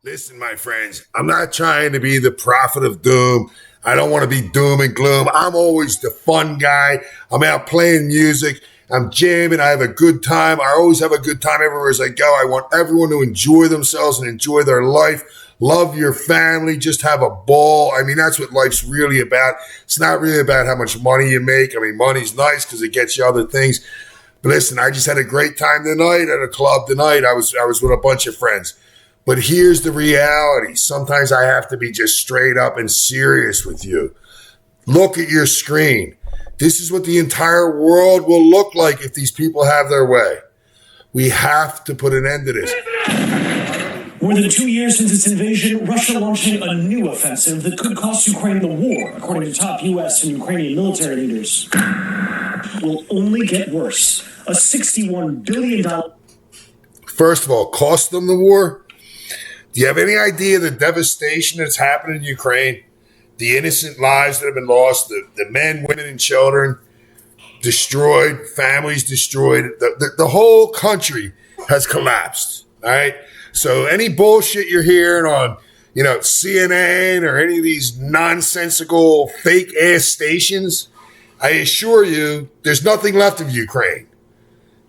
Listen, my friends, I'm not trying to be the prophet of doom. I don't want to be doom and gloom. I'm always the fun guy. I'm out playing music. I'm jamming. I have a good time. I always have a good time everywhere as I go. I want everyone to enjoy themselves and enjoy their life. Love your family. Just have a ball. I mean, that's what life's really about. It's not really about how much money you make. I mean, money's nice because it gets you other things. But listen, I just had a great time tonight at a club tonight. I was with a bunch of friends. But here's the reality. Sometimes I have to be just straight up and serious with you. Look at your screen. This is what the entire world will look like if these people have their way. We have to put an end to this. More than 2 years since its invasion, Russia launching a new offensive that could cost Ukraine the war, according to top U.S. and Ukrainian military leaders. Will only get worse. A $61 billion... First of all, cost them the war? Do you have any idea the devastation that's happened in Ukraine? The innocent lives that have been lost, the men, women, and children destroyed, families destroyed. The whole country has collapsed, all right? So any bullshit you're hearing on, CNN or any of these nonsensical fake-ass stations, I assure you there's nothing left of Ukraine.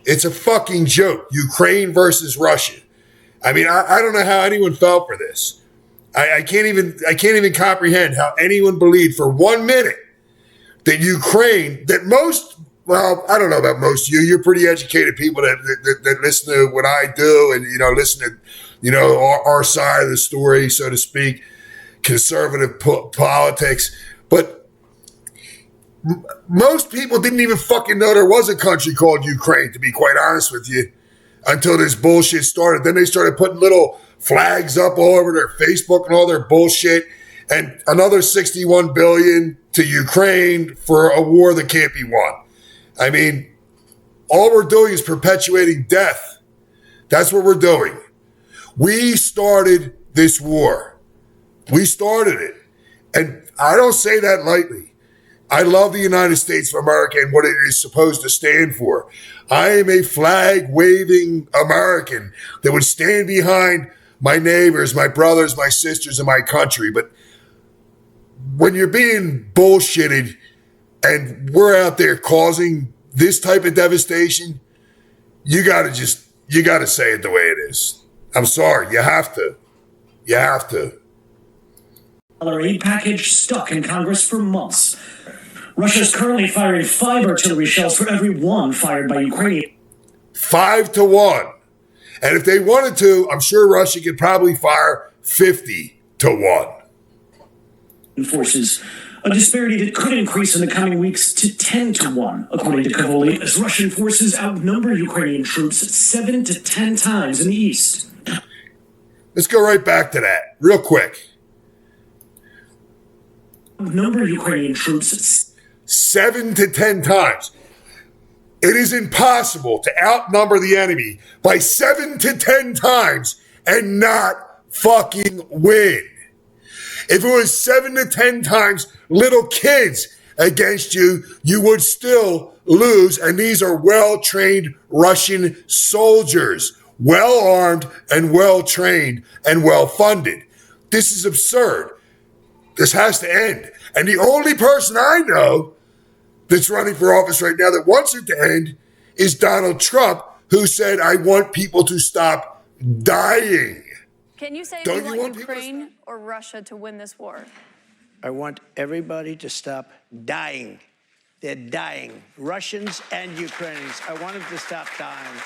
It's a fucking joke. Ukraine versus Russia. I mean, I don't know how anyone felt for this. I can't even comprehend how anyone believed for 1 minute that Ukraine, that most, well, I don't know about most of you. You're pretty educated people that listen to what I do and, listen to, our side of the story, so to speak, conservative politics. But most people didn't even fucking know there was a country called Ukraine, to be quite honest with you. Until this bullshit started. Then they started putting little flags up all over their Facebook and all their bullshit. And another $61 billion to Ukraine for a war that can't be won. I mean, all we're doing is perpetuating death. That's what we're doing. We started this war. We started it. And I don't say that lightly. I love the United States of America and what it is supposed to stand for. I am a flag-waving American that would stand behind my neighbors, my brothers, my sisters, and my country. But when you're being bullshitted and we're out there causing this type of devastation, you gotta say it the way it is. I'm sorry, you have to. You have to. Aid package stuck in Congress for months. Russia's currently firing 5 artillery shells for every one fired by Ukraine. 5 to 1. And if they wanted to, I'm sure Russia could probably fire 50 to 1. Forces, a disparity that could increase in the coming weeks to 10 to 1, according to Cavoli, as Russian forces outnumber Ukrainian troops 7 to 10 times in the east. Let's go right back to that, real quick. Outnumber Ukrainian troops 7 to 10 times. It is impossible to outnumber the enemy by 7 to 10 times and not fucking win. If it was 7 to 10 times little kids against you, you would still lose. And these are well-trained Russian soldiers, well-armed and well-trained and well-funded. This is absurd. This has to end. And the only person I know that's running for office right now that wants it to end is Donald Trump, who said, I want people to stop dying. Can you say if you want Ukraine or Russia to win this war? I want everybody to stop dying. They're dying. Russians and Ukrainians. I want them to stop dying.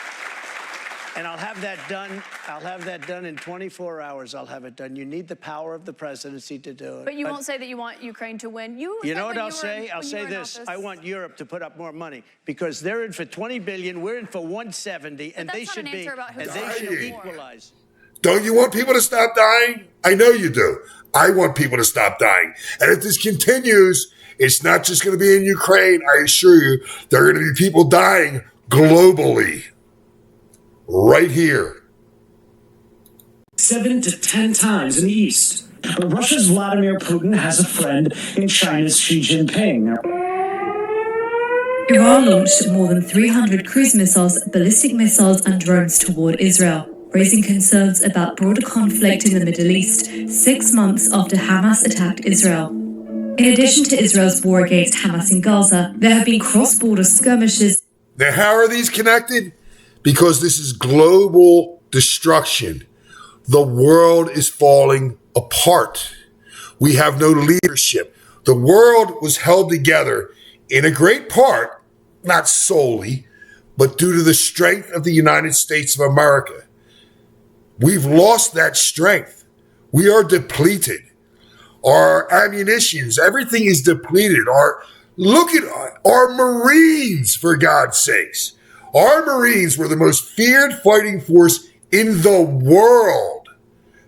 And I'll have that done. I'll have that done in 24 hours. I'll have it done. You need the power of the presidency to do it. But you won't say that you want Ukraine to win. You know what I'll say? I'll say this. I want Europe to put up more money because they're in for 20 billion. We're in for 170, and they should be. And they should equalize. Don't you want people to stop dying? I know you do. I want people to stop dying. And if this continues, it's not just going to be in Ukraine. I assure you, there are going to be people dying globally. Right here. 7 to 10 times in the east. But Russia's Vladimir Putin has a friend in China's Xi Jinping. Iran launched more than 300 cruise missiles, ballistic missiles, and drones toward Israel. raising concerns about broader conflict in the Middle East 6 months after Hamas attacked Israel. In addition to Israel's war against Hamas in Gaza, there have been cross-border skirmishes. Now, how are these connected? Because this is global destruction. The world is falling apart. We have no leadership. The world was held together in a great part, not solely, but due to the strength of the United States of America. We've lost that strength. We are depleted. Our ammunitions, everything is depleted. Look at our Marines, for God's sakes. Our Marines were the most feared fighting force in the world.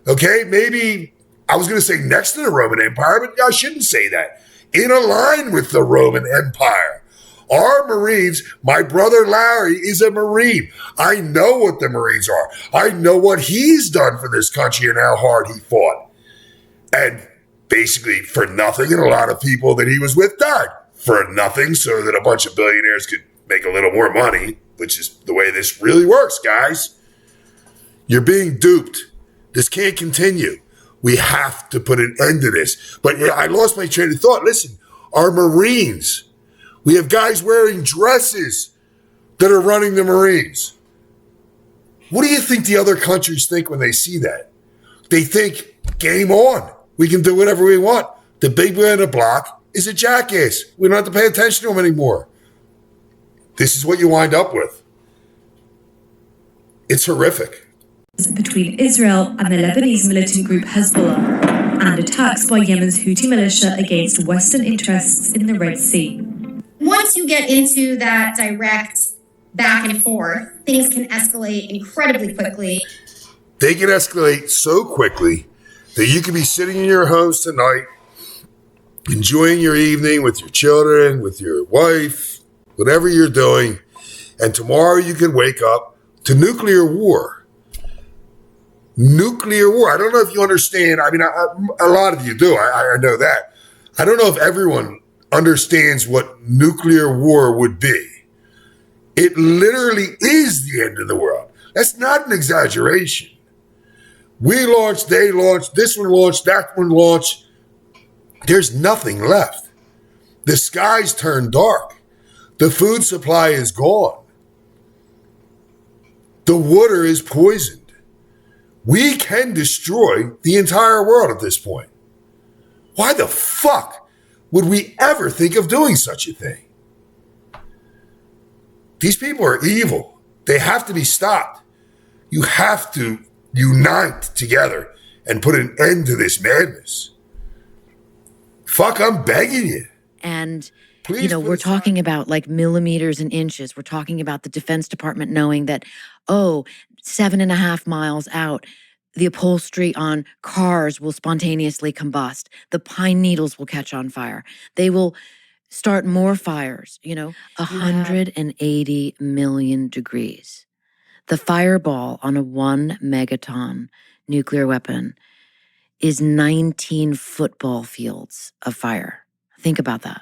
Okay, maybe I was going to say next to the Roman Empire, but I shouldn't say that. In a line with the Roman Empire. Our Marines, my brother Larry is a Marine. I know what the Marines are. I know what he's done for this country and how hard he fought. And basically for nothing, and a lot of people that he was with died for nothing so that a bunch of billionaires could make a little more money, which is the way this really works, guys. You're being duped. This can't continue. We have to put an end to this. But I lost my train of thought. Listen, our Marines, we have guys wearing dresses that are running the Marines. What do you think the other countries think when they see that? They think, game on. We can do whatever we want. The big boy on the block is a jackass. We don't have to pay attention to him anymore. This is what you wind up with. It's horrific. Between Israel and the Lebanese militant group Hezbollah, and attacks by Yemen's Houthi militia against Western interests in the Red Sea. Once you get into that direct back and forth, things can escalate incredibly quickly. They can escalate so quickly that you could be sitting in your homes tonight, enjoying your evening with your children, with your wife, whatever you're doing, and tomorrow you can wake up to nuclear war. Nuclear war. I don't know if you understand. I mean, a lot of you do. I know that. I don't know if everyone understands what nuclear war would be. It literally is the end of the world. That's not an exaggeration. We launched, they launched, this one launched, that one launched. There's nothing left. The skies turn dark. The food supply is gone. The water is poisoned. We can destroy the entire world at this point. Why the fuck would we ever think of doing such a thing? These people are evil. They have to be stopped. You have to unite together and put an end to this madness. Fuck, I'm begging you. And, Please, we're talking about like millimeters and inches. We're talking about the Defense Department knowing that, 7.5 miles out, the upholstery on cars will spontaneously combust. The pine needles will catch on fire. They will start more fires, 180 million degrees. The fireball on a 1 megaton nuclear weapon is 19 football fields of fire. Think about that.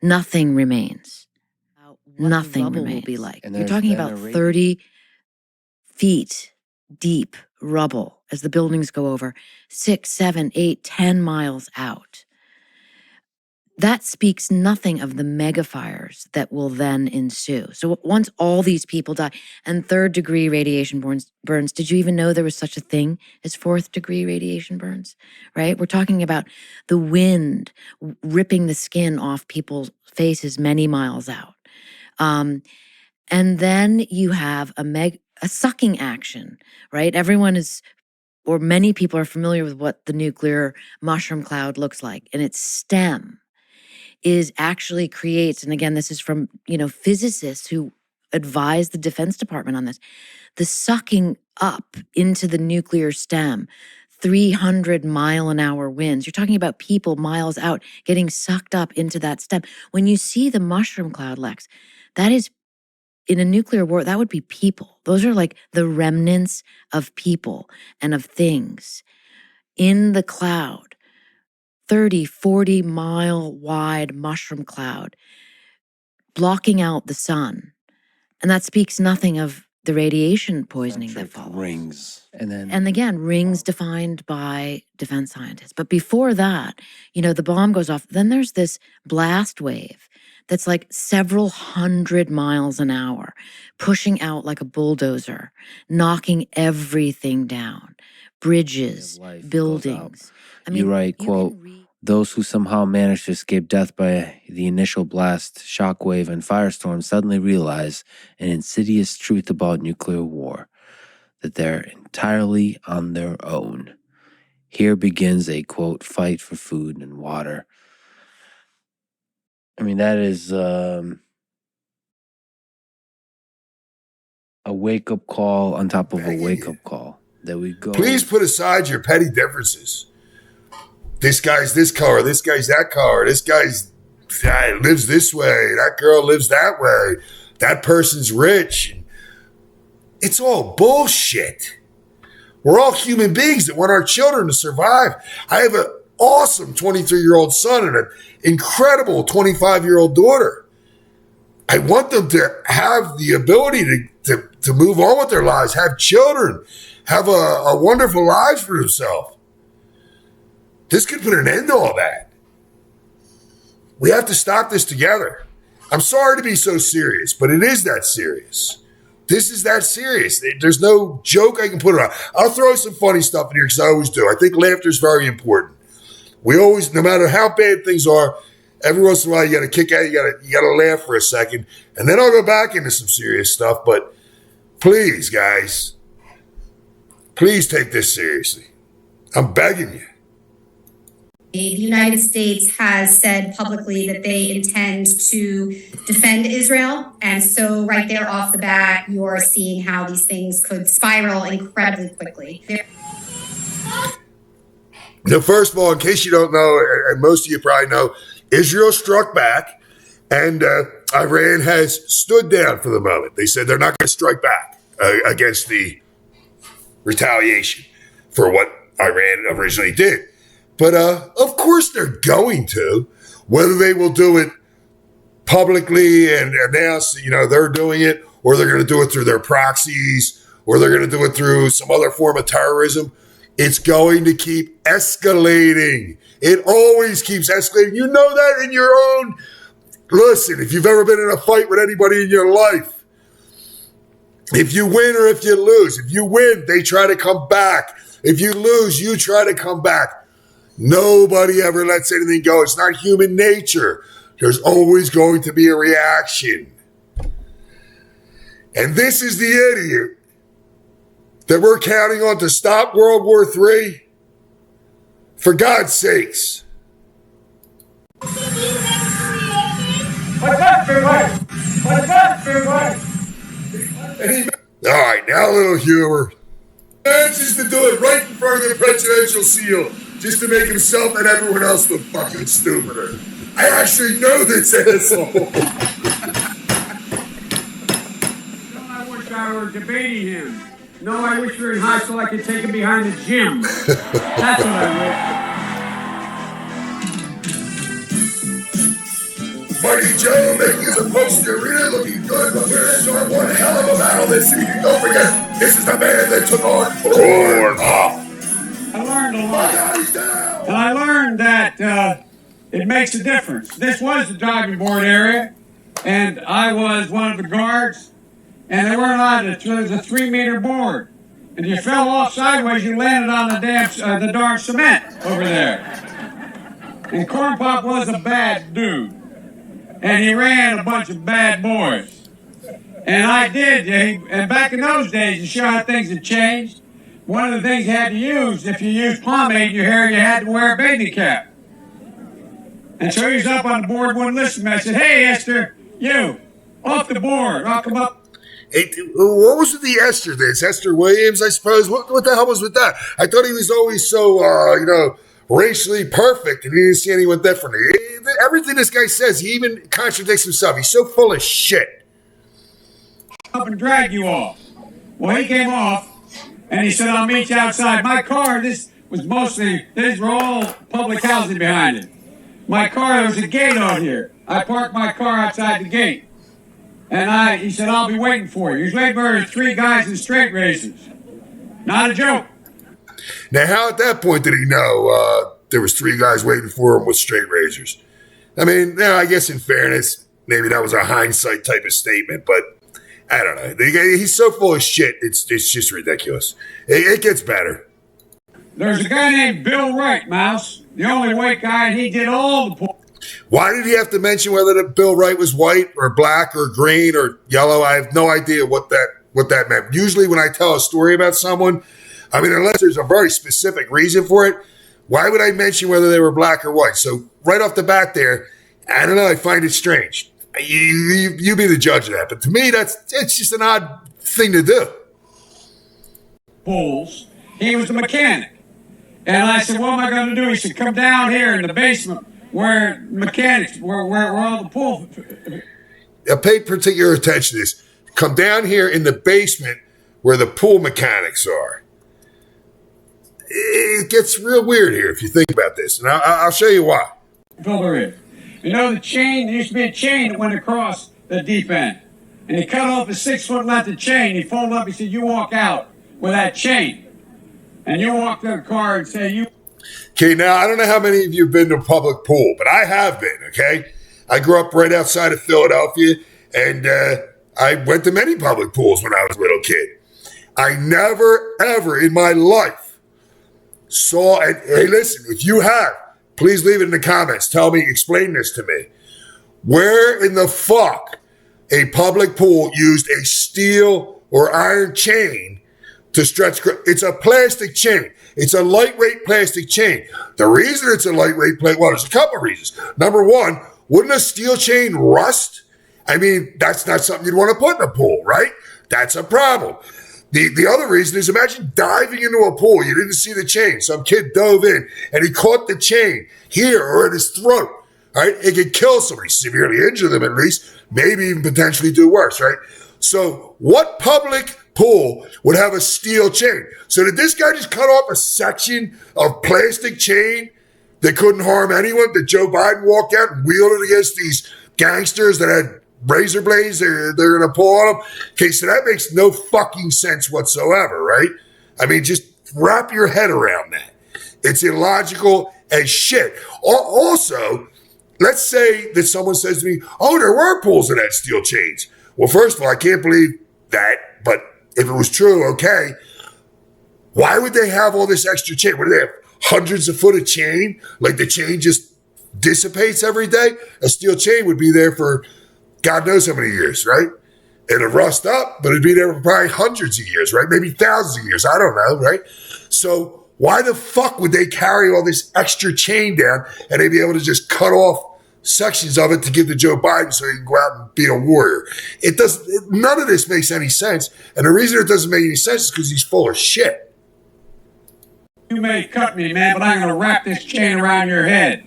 Nothing remains. Nothing will be like. You're talking about 30 feet deep rubble as the buildings go over 6, 7, 8, 10 miles out. That speaks nothing of the mega fires that will then ensue. So once all these people die, and 3rd-degree radiation burns, did you even know there was such a thing as 4th-degree radiation burns, right? We're talking about the wind ripping the skin off people's faces many miles out. And then you have a sucking action, right? Everyone is, or many people are familiar with what the nuclear mushroom cloud looks like. And its stem actually creates, and again, this is from, physicists who advise the Defense Department on this, the sucking up into the nuclear stem, 300-mile-an-hour winds. You're talking about people miles out getting sucked up into that stem. When you see the mushroom cloud, Lex, that is, in a nuclear war, that would be people. Those are like the remnants of people and of things in the cloud, 30, 40-mile wide mushroom cloud, blocking out the sun. And that speaks nothing of the radiation poisoning that follows. Rings. And again, rings defined by defense scientists. But before that, the bomb goes off. Then there's this blast wave that's like several hundred miles an hour, pushing out like a bulldozer, knocking everything down, bridges, buildings. You write, quote, those who somehow managed to escape death by the initial blast, shockwave, and firestorm suddenly realize an insidious truth about nuclear war, that they're entirely on their own. Here begins a, quote, fight for food and water. That is a wake-up call on top of a wake-up call. That we go. Please put aside your petty differences. This guy's this color, this guy's that color, this guy's lives this way, that girl lives that way, that person's rich. It's all bullshit. We're all human beings that want our children to survive. I have an awesome 23-year-old son and an incredible 25-year-old daughter. I want them to have the ability to move on with their lives, have children, have a wonderful lives for themselves. This could put an end to all that. We have to stop this together. I'm sorry to be so serious, but it is that serious. This is that serious. There's no joke I can put it on. I'll throw some funny stuff in here because I always do. I think laughter is very important. We always, no matter how bad things are, every once in a while you got to kick out, you got to laugh for a second, and then I'll go back into some serious stuff. But please, guys, please take this seriously. I'm begging you. The United States has said publicly that they intend to defend Israel. And so right there off the bat, you're seeing how these things could spiral incredibly quickly. Now, first of all, in case you don't know, and most of you probably know, Israel struck back and Iran has stood down for the moment. They said they're not going to strike back against the retaliation for what Iran originally did. But of course they're going to. Whether they will do it publicly and announce, they're doing it, or they're going to do it through their proxies, or they're going to do it through some other form of terrorism, it's going to keep escalating. It always keeps escalating. You know that in your own. Listen, if you've ever been in a fight with anybody in your life, if you win or if you lose, if you win, they try to come back. If you lose, you try to come back. Nobody ever lets anything go. It's not human nature. There's always going to be a reaction. And this is the idiot that we're counting on to stop World War III. For God's sakes. All right, now a little humor. Manages to do it right in front of the presidential seal just to make himself and everyone else look fucking stupider. I actually know this asshole. I wish I were debating him. No, I wish we were in high school I could take him behind the gym. That's what I wish. Mighty Joe making his approach to the arena looking good, but we're in for one hell of a battle this evening. Don't forget, this is the man that took on Corn Pop. I learned a lot. And I learned that it makes a difference. This was the diving board area, and I was one of the guards, and they weren't allowed to. It was a 3-meter board. And if you fell off sideways, you landed on the darn cement over there. And Corn Pop was a bad dude. And he ran a bunch of bad boys. And I did. And back in those days, you show how things have changed. One of the things you had to use, if you used pomade in your hair, you had to wear a bathing cap. And so he was up on the board, wouldn't listen to me. I said, hey, Esther, you, off the board. I'll come up. Hey, what was with the Esther? This Esther Williams, I suppose. What the hell was with that? I thought he was always so, racially perfect, and he didn't see anyone differently. Everything this guy says, he even contradicts himself.'s so full of shit. Up and drag you off. Well, he came off, and he said, I'll meet you outside. My car, these were all public housing behind it. My car, there was a gate out here. I parked my car outside the gate. And he said, I'll be waiting for you. He was waiting for 3 guys in straight razors. Not a joke. Now, how at that point did he know there was 3 guys waiting for him with straight razors? I mean, I guess in fairness, maybe that was a hindsight type of statement, but I don't know. He's so full of shit, it's just ridiculous. It gets better. There's a guy named Bill Wright, Mouse, the only white guy, and he did all the polls. Why did he have to mention whether the Bill Wright was white or black or green or yellow? I have no idea what that meant. Usually when I tell a story about someone, I mean, unless there's a very specific reason for it, why would I mention whether they were black or white? So right off the bat there, I don't know, I find it strange. You be the judge of that. But to me, it's just an odd thing to do. Polls. He was the mechanic. And I said, what am I going to do? He said, come down here in the basement where mechanics, where all the pool. Pay particular attention to this. Come down here in the basement where the pool mechanics are. It gets real weird here if you think about this. And I'll show you why. You know the chain, there used to be a chain that went across the deep end. And he cut off a 6-foot length of chain. He folded up, he said, you walk out with that chain. And you walk to the car and say, you. Okay, now, I don't know how many of you have been to a public pool, but I have been, okay? I grew up right outside of Philadelphia, and I went to many public pools when I was a little kid. I never, ever in my life saw, and hey, listen, if you have, please leave it in the comments. Tell me, explain this to me. Where in the fuck a public pool used a steel or iron chain to stretch? It's a plastic chain. It's a lightweight plastic chain. The reason it's a lightweight well, there's a couple of reasons. Number one, wouldn't a steel chain rust? I mean, that's not something you'd want to put in a pool, right? That's a problem. The other reason is, imagine diving into a pool. You didn't see the chain. Some kid dove in and he caught the chain here or in his throat. Right? It could kill somebody, severely injure them at least, maybe even potentially do worse, right? So what public pool would have a steel chain? So did this guy just cut off a section of plastic chain that couldn't harm anyone, that Joe Biden walked out and wielded against these gangsters that had razor blades they're going to pull on them? Okay, so that makes no fucking sense whatsoever, right? I mean, just wrap your head around that. It's illogical as shit. Also, let's say that someone says to me, oh, there were pools that had steel chains. Well, first of all, I can't believe that, but if it was true, okay. Why would they have all this extra chain? What do they have? Hundreds of foot of chain? Like the chain just dissipates every day? A steel chain would be there for God knows how many years, right? It'll rust up, but it'd be there for probably hundreds of years, right? Maybe thousands of years. I don't know, right? So why the fuck would they carry all this extra chain down and they'd be able to just cut off sections of it to give to Joe Biden so he can go out and be a warrior? None of this makes any sense. And the reason it doesn't make any sense is because he's full of shit. You may cut me, man, but I'm going to wrap this chain around your head.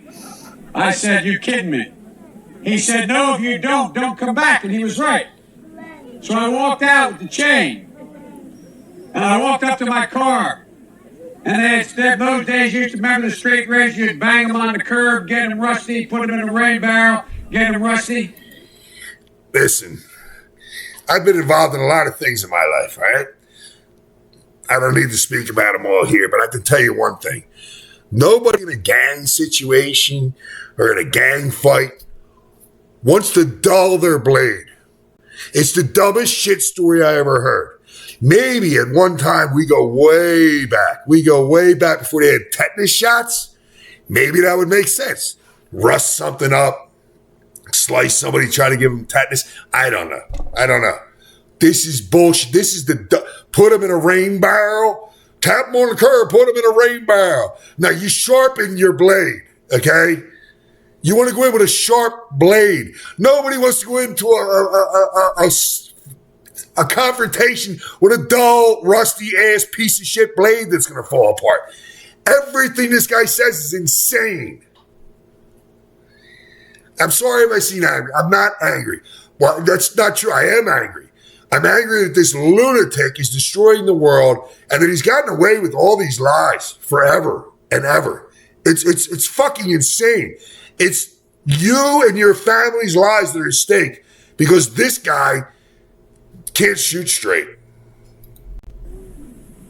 I said, you kidding me? He said, no, if you don't come back. And he was right. So I walked out with the chain. And I walked up to my car. And those days, you used to remember the straight razor. You'd bang them on the curb, get them rusty, put them in a rain barrel, get them rusty. Listen, I've been involved in a lot of things in my life, right? I don't need to speak about them all here, but I can tell you one thing. Nobody in a gang situation or in a gang fight wants to dull their blade. It's the dumbest shit story I ever heard. Maybe at one time we go way back. We go way back before they had tetanus shots. Maybe that would make sense. Rust something up, slice somebody, try to give them tetanus. I don't know. This is bullshit. This is put them in a rain barrel, tap them on the curb, put them in a rain barrel. Now you sharpen your blade, okay? You want to go in with a sharp blade. Nobody wants to go into a confrontation with a dull, rusty-ass piece of shit blade that's going to fall apart. Everything this guy says is insane. I'm sorry if I seem angry. I'm not angry. Well, that's not true. I am angry. I'm angry that this lunatic is destroying the world and that he's gotten away with all these lies forever and ever. It's fucking insane. It's you and your family's lives that are at stake because this guy can't shoot straight.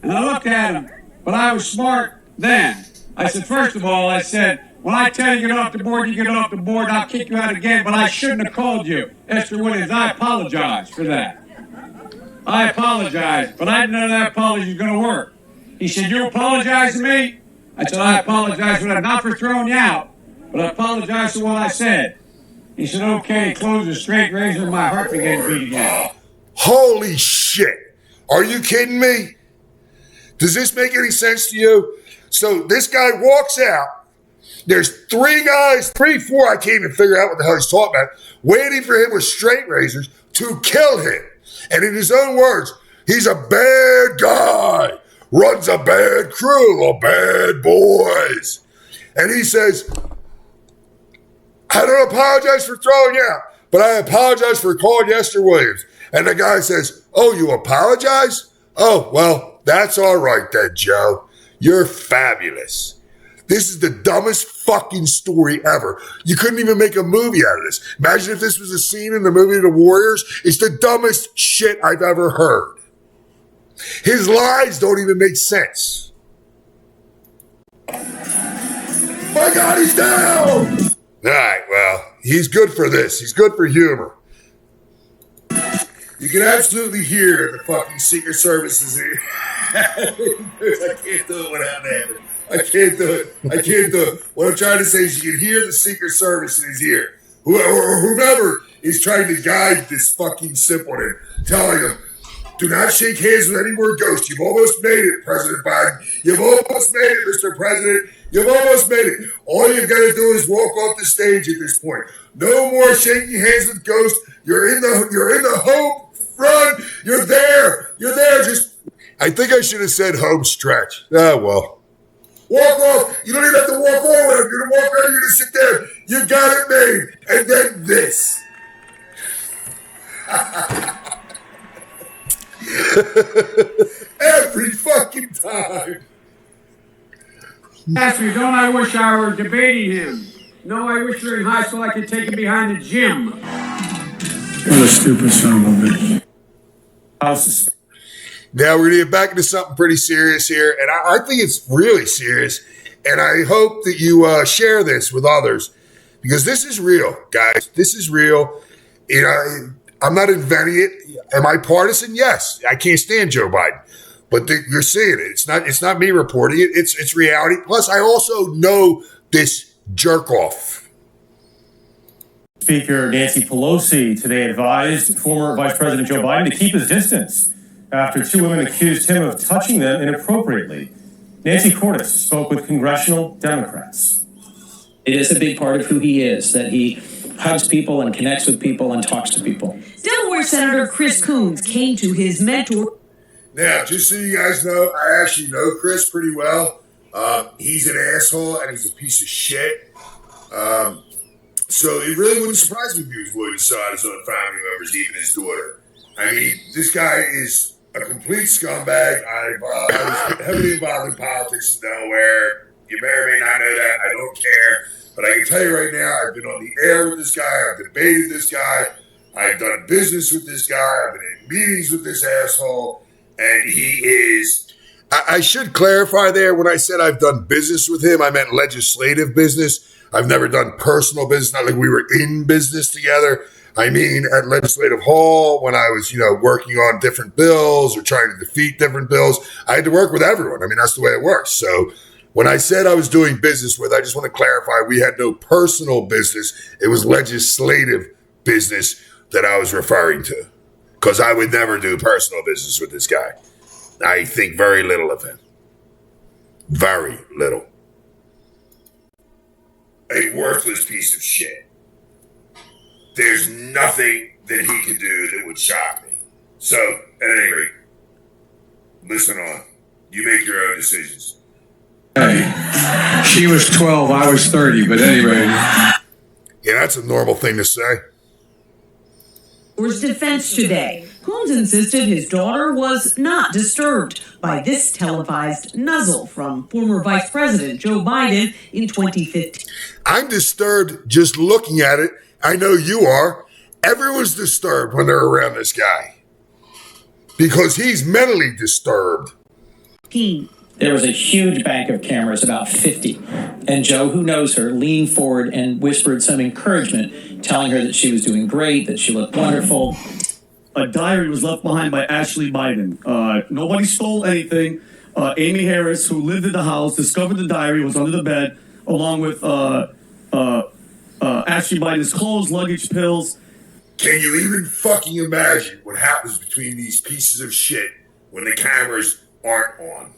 And I looked at him, but I was smart then. I said, first of all, I said, when I tell you to get off the board, you get off the board, I'll kick you out again, but I shouldn't have called you. Esther Williams, I apologize for that. I apologize, but I didn't know that apology was going to work. He said, you apologize to me? I said, I apologize for that, not for throwing you out, but I apologize for what I said. He said, okay, close the straight razor, and my heart began to beat again. Holy shit. Are you kidding me? Does this make any sense to you? So this guy walks out. There's three, four, I can't even figure out what the hell he's talking about, waiting for him with straight razors to kill him. And in his own words, he's a bad guy, runs a bad crew of bad boys. And he says, I don't apologize for throwing you out, but I apologize for calling you Esther Williams. And the guy says, oh, you apologize? Oh, well, that's all right then, Joe. You're fabulous. This is the dumbest fucking story ever. You couldn't even make a movie out of this. Imagine if this was a scene in the movie The Warriors. It's the dumbest shit I've ever heard. His lies don't even make sense. My God, he's down! All right, well, he's good for this. He's good for humor. You can absolutely hear the fucking Secret Service is here. I can't do it without that. I can't do it. What I'm trying to say is you can hear the Secret Service in his ear. Whoever is trying to guide this fucking simpleton, telling him, do not shake hands with any more ghosts. You've almost made it, President Biden. You've almost made it, Mr. President. You've almost made it. All you've got to do is walk off the stage at this point. No more shaking hands with ghosts. You're in the home run. You're there. I think I should have said home stretch. Ah, well. Walk off. You don't even have to walk over. You're going to walk over. You're going to sit there. You got it made. And then this. Every fucking time. Ask me, don't I wish I were debating him? No, I wish we were in high school I could take him behind the gym. What a stupid son of a bitch. Now we're going to get back into something pretty serious here, and I think it's really serious, and I hope that you share this with others, because this is real, guys. This is real. You know, I'm not inventing it. Am I partisan? Yes. I can't stand Joe Biden, but you're seeing it. It's not me reporting it. It's reality. Plus, I also know this jerk off. Speaker Nancy Pelosi today advised former Vice President Joe Biden to keep his distance after two women accused him of touching them inappropriately. Nancy Cordes spoke with congressional Democrats. It is a big part of who he is, that he hugs people and connects with people and talks to people. Delaware Senator Chris Coons came to his mentor. Now, just so you guys know, I actually know Chris pretty well. He's an asshole and he's a piece of shit. So it really wouldn't surprise me if he was willing to sell out his own family members, even his daughter. I mean, this guy is a complete scumbag. I was heavily involved in politics in Delaware. You may or may not know that. I don't care. But I can tell you right now, I've been on the air with this guy. I've debated this guy. I've done business with this guy. I've been in meetings with this asshole. And he is... I should clarify there, when I said I've done business with him, I meant legislative business. I've never done personal business, not like we were in business together. I mean, at Legislative Hall, when I was, working on different bills or trying to defeat different bills, I had to work with everyone. I mean, that's the way it works. So when I said I was doing business with, I just want to clarify, we had no personal business. It was legislative business that I was referring to, because I would never do personal business with this guy. I think very little of him. Very little. A worthless piece of shit. There's nothing that he could do that would shock me. So, at any rate, listen on. You make your own decisions. Hey, she was 12, I was 30, but anyway. Yeah, that's a normal thing to say. His defense today. Coons insisted his daughter was not disturbed by this televised nuzzle from former Vice President Joe Biden in 2015. I'm disturbed just looking at it. I know you are. everyone's disturbed when they're around this guy because he's mentally disturbed. There was a huge bank of cameras, about 50. And Joe, who knows her, leaned forward and whispered some encouragement, telling her that she was doing great, that she looked wonderful. A diary was left behind by Ashley Biden. Nobody stole anything. Amy Harris, who lived in the house, discovered the diary, was under the bed, along with Ashley Biden's clothes, luggage, pills. Can you even fucking imagine what happens between these pieces of shit when the cameras aren't on?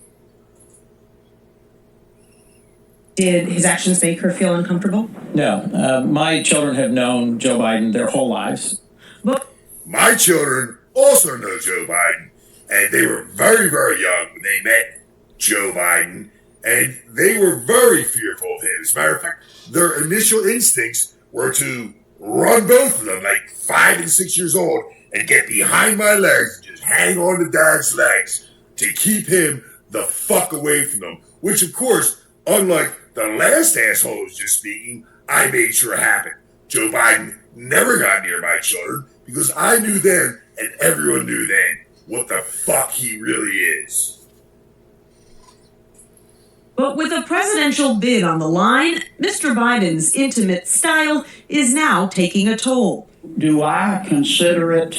Did his actions make her feel uncomfortable? No. My children have known Joe Biden their whole lives. But my children also know Joe Biden, and they were very, very young when they met Joe Biden, and they were very fearful of him. As a matter of fact, their initial instincts were to run both of them, like 5 and 6 years old, and get behind my legs and just hang on to Dad's legs to keep him the fuck away from them. Which, of course, unlike the last asshole who was just speaking, I made sure happened. Joe Biden never got near my children because I knew then, and everyone knew then, what the fuck he really is. But with a presidential bid on the line, Mr. Biden's intimate style is now taking a toll. Do I consider it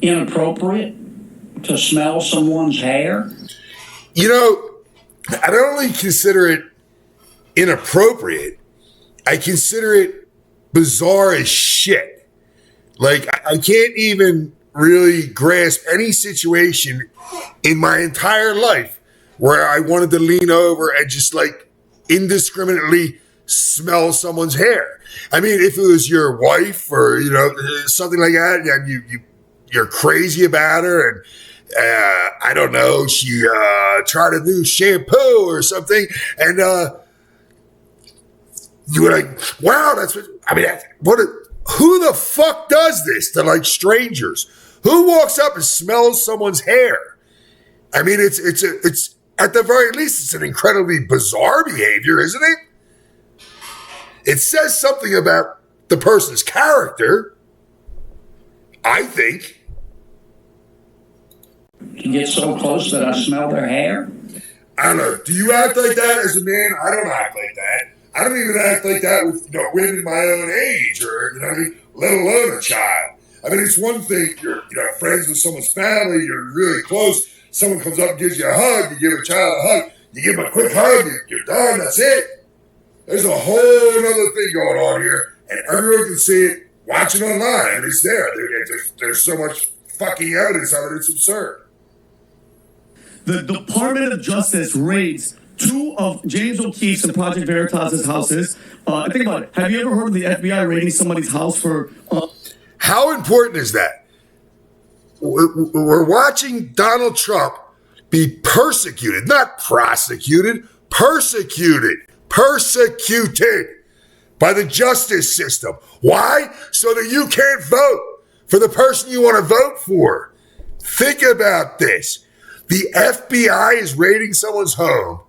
inappropriate to smell someone's hair? You know, I don't only consider it inappropriate, I consider it bizarre as shit. Like, I can't even really grasp any situation in my entire life where I wanted to lean over and just like indiscriminately smell someone's hair. I mean, if it was your wife or, you know, something like that, and you're crazy about her and I don't know, she tried a new shampoo or something, and you were like, wow, that's what, I mean, who the fuck does this to like strangers? Who walks up and smells someone's hair? I mean, it's at the very least, it's an incredibly bizarre behavior, isn't it? It says something about the person's character, I think. You get so close that I smell their hair? I don't know. Do you act like that as a man? I don't act like that. I don't even act like that with, you know, women my own age or, you know what I mean, let alone a child. I mean, it's one thing, you're, you know, friends with someone's family, you're really close, someone comes up and gives you a hug, you give a child a hug, you give them a quick hug, you're done, that's it. There's a whole other thing going on here, and everyone can see it, watch it online, and it's there. There's so much fucking evidence of it, it's absurd. The Department of Justice raids 2 of James O'Keefe's and Project Veritas' houses. Think about it. Have you ever heard of the FBI raiding somebody's house for... How important is that? We're watching Donald Trump be persecuted, not prosecuted, persecuted by the justice system. Why? So that you can't vote for the person you want to vote for. Think about this. The FBI is raiding someone's home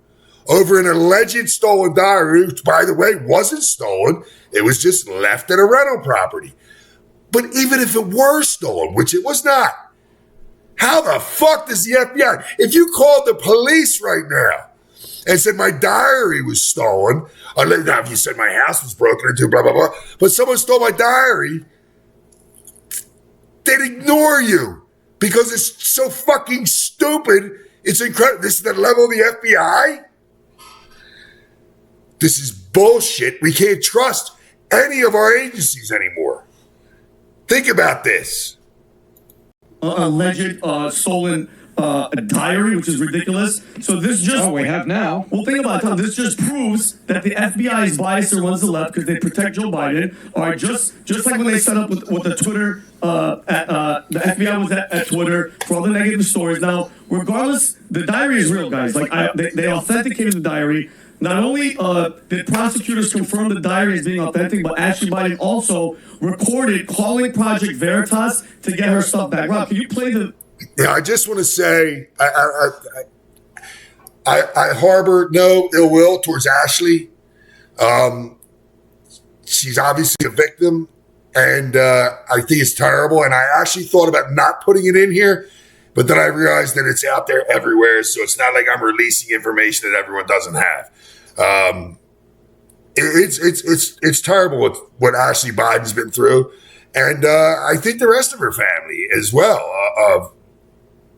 over an alleged stolen diary, which, by the way, wasn't stolen. It was just left at a rental property. But even if it were stolen, which it was not, how the fuck does the FBI, if you called the police right now and said my diary was stolen, now if you said my house was broken into, blah, blah, blah, but someone stole my diary, they'd ignore you because it's so fucking stupid. It's incredible. This is the level of the FBI? This is bullshit. We can't trust any of our agencies anymore. Think about this. Alleged stolen diary, which is ridiculous. So this just... we have now. Well, think about it. This just proves that the FBI is biased to ones to the left because they protect Joe Biden. All right, just like when they set up with the Twitter, the FBI was at Twitter for all the negative stories. Now, regardless, the diary is real, guys. Like they authenticated the diary. Not only did prosecutors confirm the diary as being authentic, but Ashley Biden also recorded calling Project Veritas to get her stuff back. Rob, can you play the... Yeah, I just want to say I harbor no ill will towards Ashley. she's obviously a victim, and I think it's terrible. And I actually thought about not putting it in here, but then I realized that it's out there everywhere, so it's not like I'm releasing information that everyone doesn't have. It's terrible what Ashley Biden's been through, and I think the rest of her family as well, of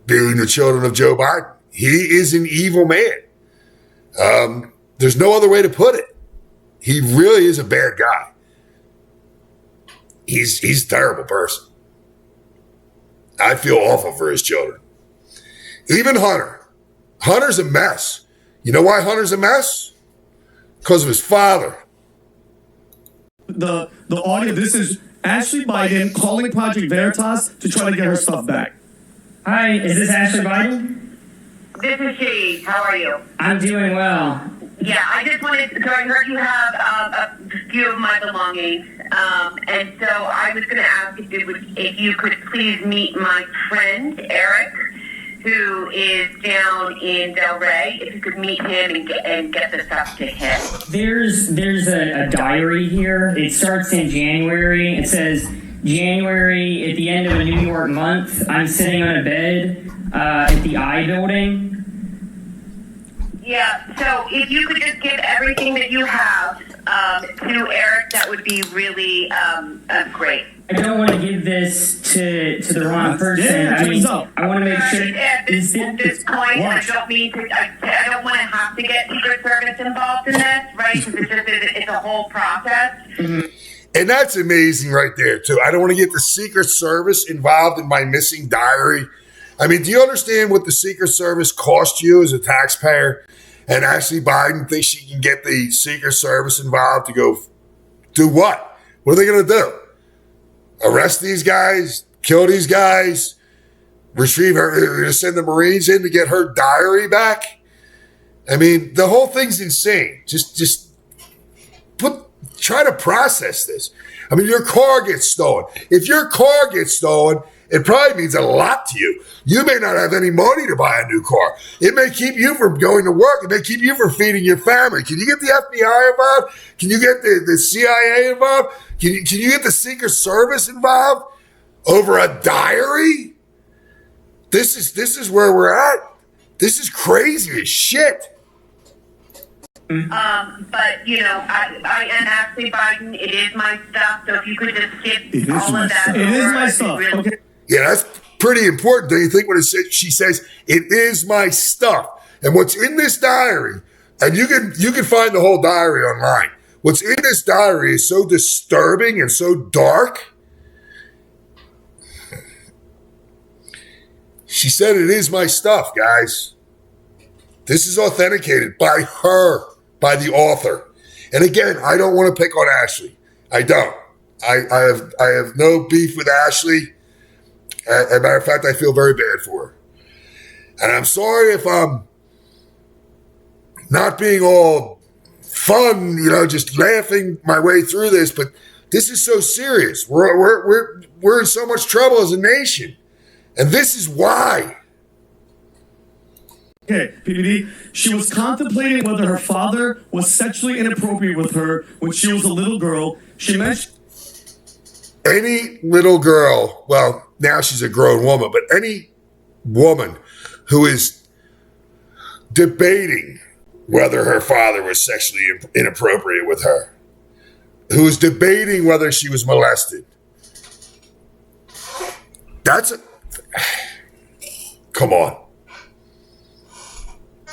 being the children of Joe Biden. He is an evil man. There's no other way to put it. He really is a bad guy. He's a terrible person. I feel awful for his children. Even Hunter. Hunter's a mess. You know why Hunter's a mess? Because of his father. The audio, this is Ashley Biden calling Project Veritas to try to get her stuff back. Hi, is this Ashley Biden? This is she. How are you? I'm doing well. Yeah, I just wanted to, I heard you have a few of my belongings, and so I was going to ask if you could please meet my friend, Eric, who is down in Del Rey, if you could meet him and get the stuff to him. There's a diary here. It starts in January. It says, January at the end of a New York month, I'm sitting on a bed at the I building. Yeah, so if you could just give everything that you have to Eric, that would be really great. I don't want to give this to the wrong person. Yeah, I mean, I want to make sure. At this point, I don't mean to. I don't want to have to get Secret Service involved in this, right? Because it's a whole process. Mm-hmm. And that's amazing right there, too. I don't want to get the Secret Service involved in my missing diary. I mean, do you understand what the Secret Service cost you as a taxpayer? And Ashley Biden thinks she can get the Secret Service involved to go do what? What are they going to do? Arrest these guys? Kill these guys? Retrieve her? Send the Marines in to get her diary back? I mean, the whole thing's insane. Just try to process this. I mean, your car gets stolen. If your car gets stolen, it probably means a lot to you. You may not have any money to buy a new car. It may keep you from going to work. It may keep you from feeding your family. Can you get the FBI involved? Can you get the CIA involved? Can you get the Secret Service involved over a diary? This is where we're at. This is crazy as shit. But you know, I am Ashley Biden. It is my stuff. So if you could just get all of that. It is my stuff. Okay. Yeah, that's pretty important, don't you think, when she says, it is my stuff. And what's in this diary, and you can find the whole diary online. What's in this diary is so disturbing and so dark. She said, it is my stuff, guys. This is authenticated by her, by the author. And again, I don't want to pick on Ashley. I don't. I have no beef with Ashley. As a matter of fact, I feel very bad for her. And I'm sorry if I'm not being all fun, just laughing my way through this, but this is so serious. We're in so much trouble as a nation. And this is why. Okay, PPD, she was contemplating whether her father was sexually inappropriate with her when she was a little girl. She mentioned any little girl, well, now she's a grown woman, but any woman who is debating whether her father was sexually inappropriate with her, who is debating whether she was molested, come on.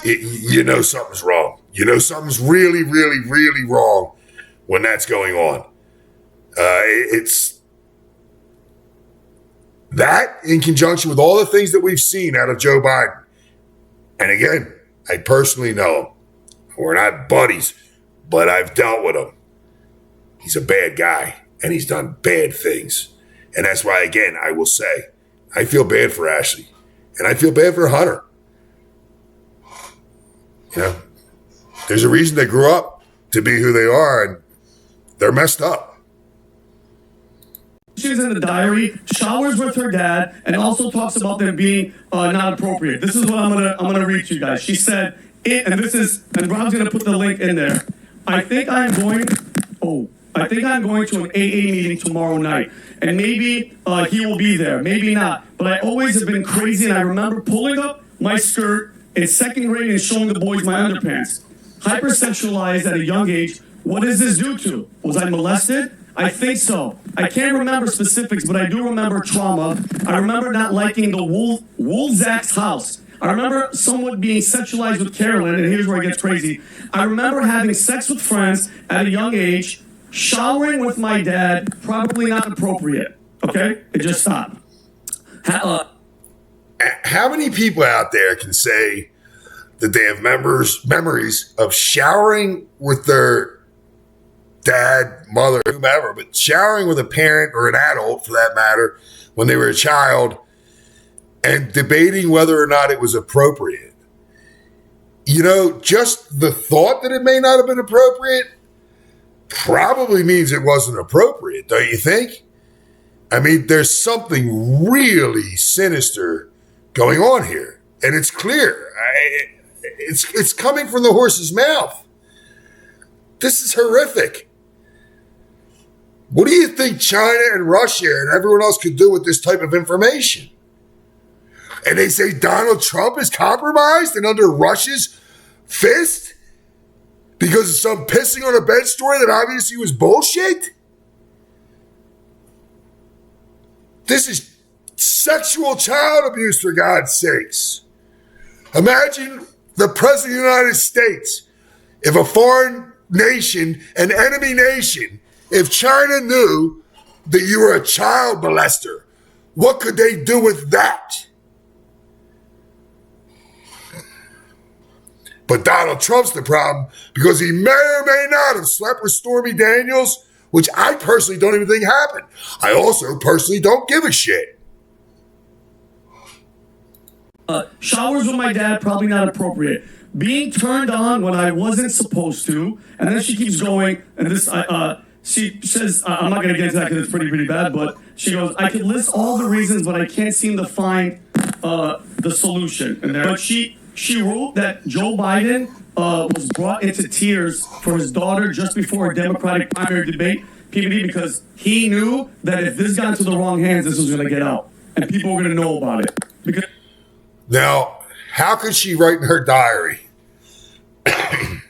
You know something's wrong. You know something's really, really, really wrong when that's going on. It's that in conjunction with all the things that we've seen out of Joe Biden. And again, I personally know him. We're not buddies, but I've dealt with him. He's a bad guy, and he's done bad things. And that's why, again, I will say, I feel bad for Ashley, and I feel bad for Hunter. There's a reason they grew up to be who they are, and they're messed up. she's in the diary, showers with her dad, and also talks about them being not appropriate. This is what I'm gonna read to you guys. She said, and Rob's gonna put the link in there. I think I'm going. Oh, I think I'm going to an AA meeting tomorrow night. And maybe he will be there, maybe not. But I always have been crazy, and I remember pulling up my skirt in second grade and showing the boys my underpants. Hypersexualized at a young age. What does this due to? Was I molested? I think so. I can't remember specifics, but I do remember trauma. I remember not liking the Woolzac's house. I remember someone being sexualized with Carolyn, and here's where it gets crazy. I remember having sex with friends at a young age, showering with my dad, probably not appropriate. Okay? It just stopped. How many people out there can say that they have memories of showering with their dad, mother, whomever, but showering with a parent or an adult, for that matter, when they were a child, and debating whether or not it was appropriate? You know, just the thought that it may not have been appropriate probably means it wasn't appropriate, don't you think? I mean, there's something really sinister going on here, and it's clear. It's coming from the horse's mouth. This is horrific. What do you think China and Russia and everyone else could do with this type of information? And they say Donald Trump is compromised and under Russia's fist because of some pissing on a bed story that obviously was bullshit? This is sexual child abuse, for God's sakes. Imagine the President of the United States, if a foreign nation, an enemy nation, if China knew that you were a child molester, what could they do with that? But Donald Trump's the problem because he may or may not have slept with Stormy Daniels, which I personally don't even think happened. I also personally don't give a shit. Showers with my dad, probably not appropriate. Being turned on when I wasn't supposed to. And then she keeps going, and this, she says, I'm not going to get into that because it's pretty bad, but she goes, I could list all the reasons, but I can't seem to find the solution. But she wrote that Joe Biden was brought into tears for his daughter just before a Democratic primary debate, PBD, because he knew that if this got into the wrong hands, this was going to get out, and people were going to know about it. Now, how could she write in her diary that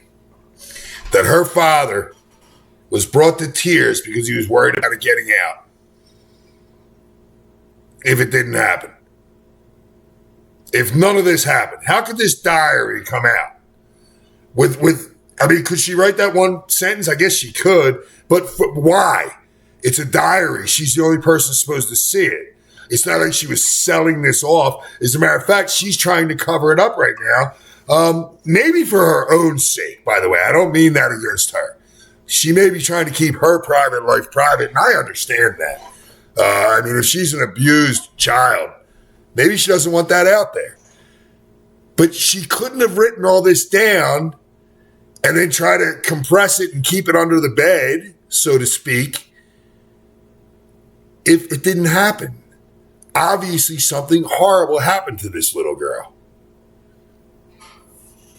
her father was brought to tears because he was worried about it getting out if it didn't happen? If none of this happened, how could this diary come out? Could she write that one sentence? I guess she could, but why? It's a diary. She's the only person supposed to see it. It's not like she was selling this off. As a matter of fact, she's trying to cover it up right now. Maybe for her own sake, by the way. I don't mean that against her. She may be trying to keep her private life private, and I understand that. If she's an abused child, maybe she doesn't want that out there. But she couldn't have written all this down and then try to compress it and keep it under the bed, so to speak, if it didn't happen. Obviously, something horrible happened to this little girl.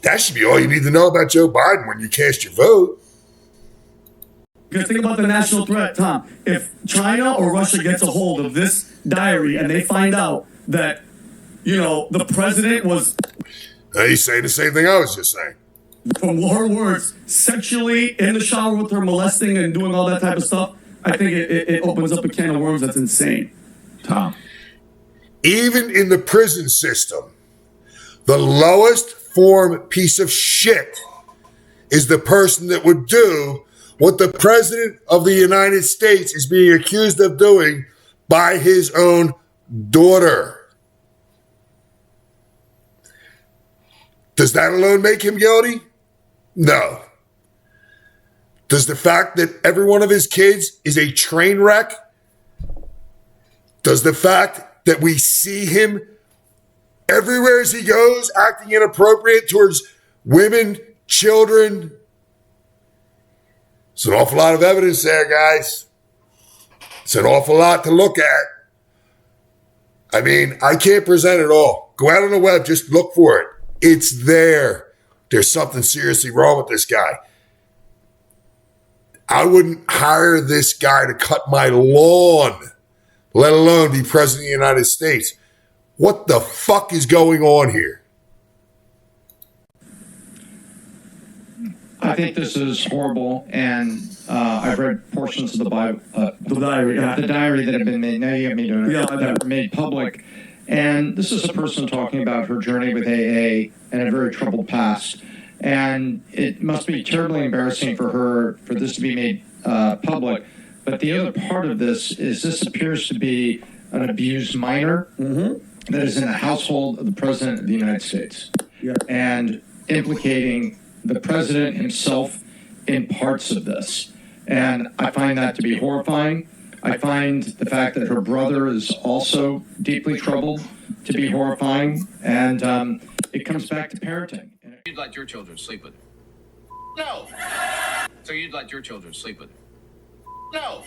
That should be all you need to know about Joe Biden when you cast your vote. Because think about the national threat, Tom. If China or Russia gets a hold of this diary and they find out that, the president was... He's saying the same thing I was just saying. From her words, sexually in the shower with her, molesting and doing all that type of stuff, I think it opens up a can of worms that's insane. Tom. Even in the prison system, the lowest form piece of shit is the person that would do what the President of the United States is being accused of doing by his own daughter. Does that alone make him guilty? No. Does the fact that every one of his kids is a train wreck? Does the fact that we see him everywhere as he goes, acting inappropriate towards women, children? It's an awful lot of evidence there, guys. It's an awful lot to look at. I can't present it all. Go out on the web, just look for it. It's there. There's something seriously wrong with this guy. I wouldn't hire this guy to cut my lawn, let alone be president of the United States. What the fuck is going on here? I think this is horrible, and I've read portions of the Bible, the diary that have been made. Now you have me doing it. That were made public, and this is a person talking about her journey with AA and a very troubled past, and it must be terribly embarrassing for her for this to be made public. But the other part of this appears to be an abused minor that is in the household of the President of the United States, and implicating the president himself in parts of this. And I find that to be horrifying. I find the fact that her brother is also deeply troubled to be horrifying. And it comes back to parenting. You'd let your children sleep with him? No. So you'd let your children sleep with him? No.